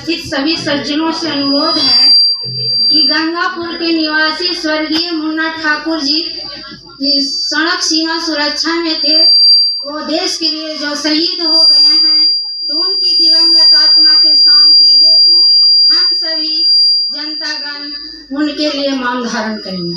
उपस्थित सभी सज्जनों से अनुरोध है कि गंगापुर के निवासी स्वर्गीय मुन्ना ठाकुर जी सड़क सीमा सुरक्षा में थे। वो देश के लिए जो शहीद हो गए हैं, तो उनकी दिवंगत आत्मा के शांति हेतु हम सभी जनतागण उनके लिए मौन धारण करेंगे।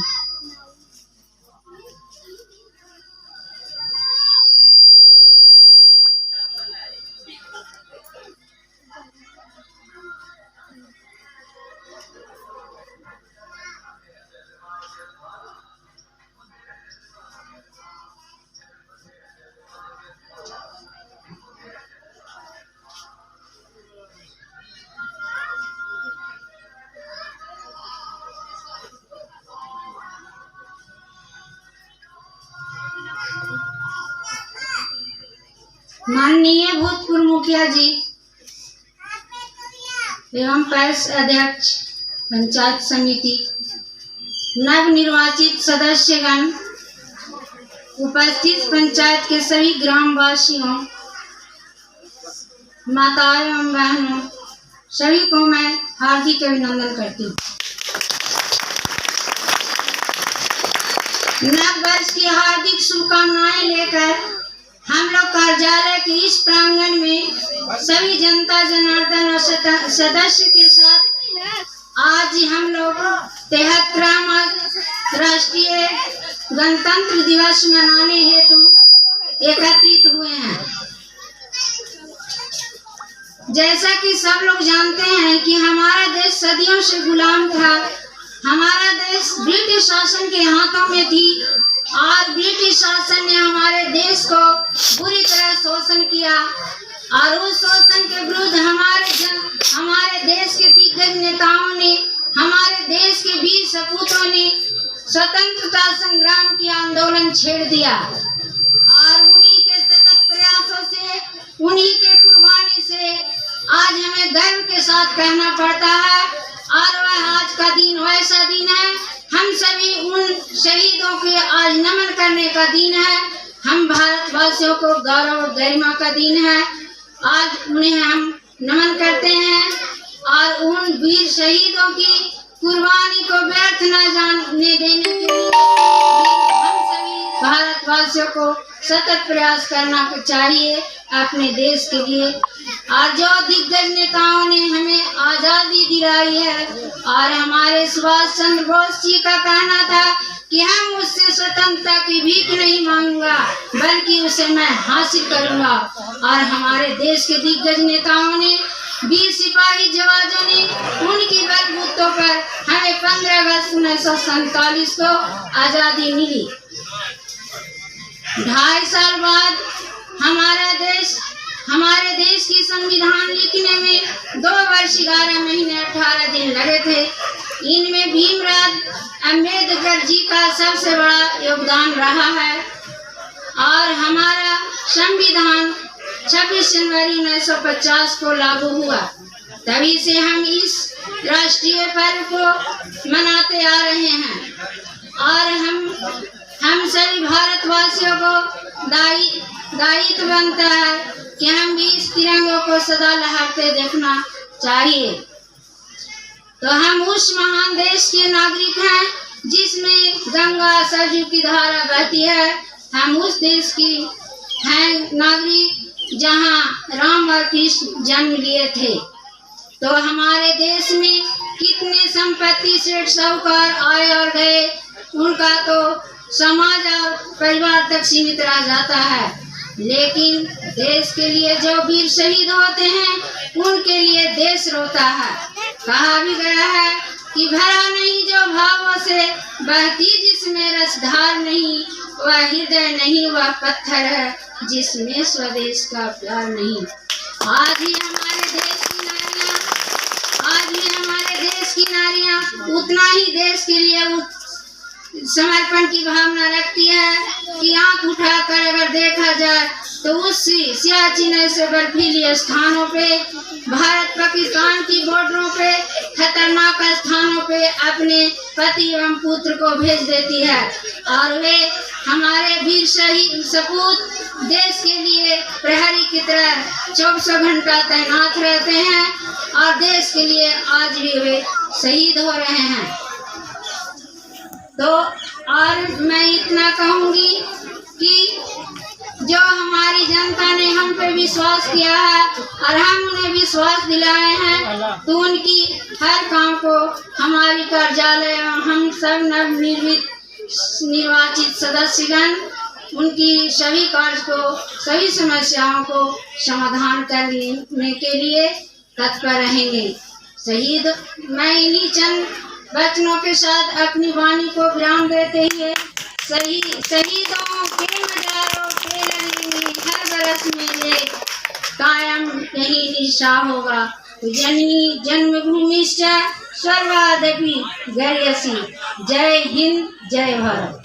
माननीय भूतपूर्व मुखिया जी एवं पैस अध्यक्ष पंचायत समिति, नव निर्वाचित सदस्यगण, उपस्थित पंचायत के सभी ग्रामवासियों, माताओं एवं बहनों, सभी को मैं हार्दिक अभिनंदन करती हूँ। नव वर्ष की हार्दिक शुभकामनाएं लेकर हम लोग कार्यालय के इस प्रांगण में सभी जनता जनार्दन और सदस्य के साथ आज हम लोग 73वां राष्ट्रीय गणतंत्र दिवस मनाने हेतु एकत्रित हुए हैं। जैसा कि सब लोग जानते हैं कि हमारा देश सदियों से गुलाम था। हमारा देश ब्रिटिश शासन के हाथों में थी और ब्रिटिश शासन ने हमारे देश को बुरी तरह शोषण किया और उस शोषण के विरुद्ध हमारे देश के दिग्गज नेताओं ने, हमारे देश के वीर सपूतों ने स्वतंत्रता संग्राम की आंदोलन छेड़ दिया और उन्हीं के सतत प्रयासों से, उन्हीं के कुर्बानी से आज हमें गर्व के साथ कहना पड़ता है। और वह आज का दिन वैसा दिन है, हम सभी उन शहीदों के आज नमन करने का दिन है। हम भारतवासियों को गौरव और गरिमा का दिन है। आज उन्हें हम नमन करते हैं और उन वीर शहीदों की कुर्बानी को व्यर्थ न जाने देने के लिए हम सभी भारतवासियों को सतत प्रयास करना चाहिए अपने देश के लिए। और जो दिग्गज नेताओं ने हमें आजादी दिलाई है और हमारे सुभाष चंद्र बोस जी का कहना था कि हम उससे स्वतंत्रता की भीख नहीं मांगूंगा बल्कि उसे मैं हासिल करूंगा। और हमारे देश के दिग्गज नेताओं ने, वीर सिपाही जवानों ने, उनकी बलबूतों पर हमें 15 अगस्त 1947 को आजादी मिली। 2.5 साल बाद हमारे देश की संविधान लिखने में 2 वर्ष 11 महीने 18 दिन लगे थे। इनमें भीमराव अंबेडकर जी का सबसे बड़ा योगदान रहा है और हमारा संविधान 26 जनवरी 1950 को लागू हुआ। तभी से हम इस राष्ट्रीय पर्व को मनाते आ रहे हैं और हम सभी भारतवासियों को दायित्व बनता है कि हम भी इस तिरंगे को सदा लहराते देखना चाहिए। तो हम उस महान देश के नागरिक हैं जिसमें गंगा सरयू की धारा बहती है। हम उस देश की हैं नागरिक जहां राम और कृष्ण जन्म लिए थे। तो हमारे देश में कितने संपत्ति सेठ साहूकार आए और गए, उनका तो समाज और परिवार तक सीमित रह जाता है। लेकिन देश के लिए जो वीर शहीद होते हैं उनके लिए देश रोता है। कहा भी गया है कि भरा नहीं जो भावों से बहती जिसमें रसधार नहीं, वह हृदय नहीं वह पत्थर है जिसमें स्वदेश का प्यार नहीं। आज ही हमारे देश की नारियां उतना ही देश के लिए समर्पण की भावना रखती है कि आंख उठाकर अगर देखा जाए तो उस सियाचिन से बर्फीली स्थानों पे, भारत पाकिस्तान की बॉर्डरों पे, खतरनाक स्थानों पे अपने पति एवं पुत्र को भेज देती है और वे हमारे वीर शहीद सपूत देश के लिए प्रहरी की तरह 24 घंटा तैनात रहते हैं और देश के लिए आज भी वे शहीद हो रहे हैं। तो और मैं इतना कहूँगी कि जो हमारी जनता ने हम पे विश्वास किया है और हम उन्हें विश्वास दिलाए हैं, तो उनकी हर काम को हमारी कार्यालय हम सब निर्वाचित सदस्यगण उनकी सभी कार्य को, सभी समस्याओं को समाधान करने के लिए तत्पर रहेंगे। शहीद मैं इन्हीं चंद वचनों के साथ अपनी वाणी को विराम देते हुए शहीदों के नजारों के लगेंगे हर बरस में ये कायम यही निशा होगा। जननी जन्मभूमि से सर्वादपि गर्यसी। जय हिंद, जय भारत।